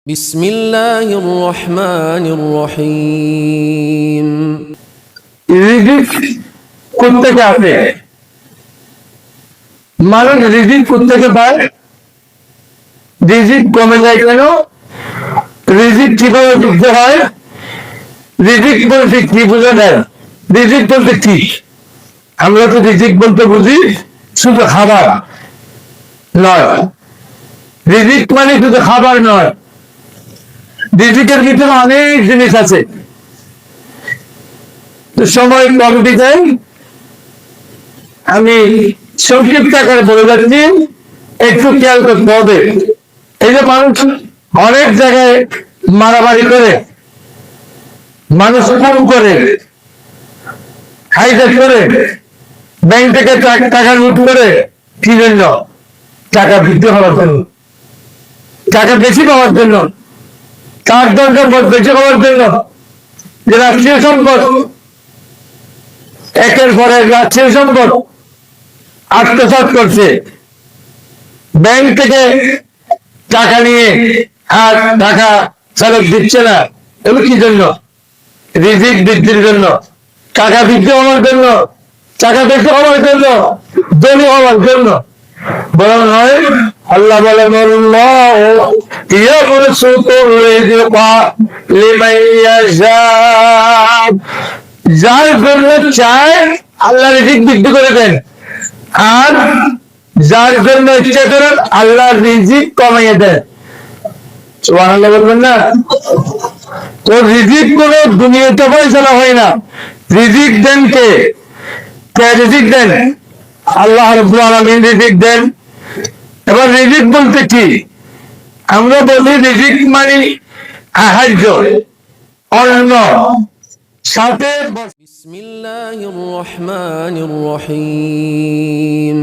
بسم الله الرحمن الرحيم রিজিক কোথা থেকে আসে? মানুষ রিজিক কোথা থেকে পায়? রিজিক কমে যায় কেন? রিজিক কিভাবে বুঝতে হয়? রিজিক বলতে কি বোঝা যায়? রিজিক বলতে কি? আমরা তো রিজিক বলতে বুঝি শুধু খাবার নয়। রিজিক মানে শুধু খাবার নয়, রিজিকের ভিতরে অনেক জিনিস আছে। তো সময় কম দিতেন, আমি সংক্ষিপ্ত আকারে বলে যাচ্ছি, একটু খেয়াল করতে হবে। এই যে মানুষ অনেক জায়গায় মারামারি করে, মানুষ খুন করে, হাইজ্যাক করে, ব্যাংক থেকে টাকা লুট করে, কি জন্য? টাকা বৃদ্ধি হওয়ার জন্য, টাকা বেশি পাওয়ার জন্য, কার দরকার বেশি হওয়ার জন্য। যে রাষ্ট্রীয় সম্পদ, একের পর এক রাষ্ট্রীয় সম্পদ আত্মসাৎ করছে, ব্যাংক থেকে টাকা নিয়ে আর টাকা ফেরত দিচ্ছে না। এগুলো কি জন্য? রিজিক বৃদ্ধির জন্য, টাকা বৃদ্ধি হওয়ার জন্য, টাকা বেশি হওয়ার জন্য, ধনী হওয়ার জন্য। বরং নয়, আল্লাহ বলেন যার জন্য চায় আল্লাহ রিজিক বৃদ্ধি করে দেন, আর যার জন্য ইচ্ছা করেন আল্লাহ রিজিক কমাইয়ে দেন। সুবহানাল্লাহ বলবেন না? তো রিজিক কোনো দুনিয়াতে ফয়সালা হয় না। রিজিক দেন কে? কে রিজিক দেন? আল্লাহ রাব্বুল আলামিন রিজিক দেন। এবার রিজিক বলতে কি? আমরা বলি রিজিক মানে আহার্য, অন্ন, সাথে। بسم الله الرحمن الرحيم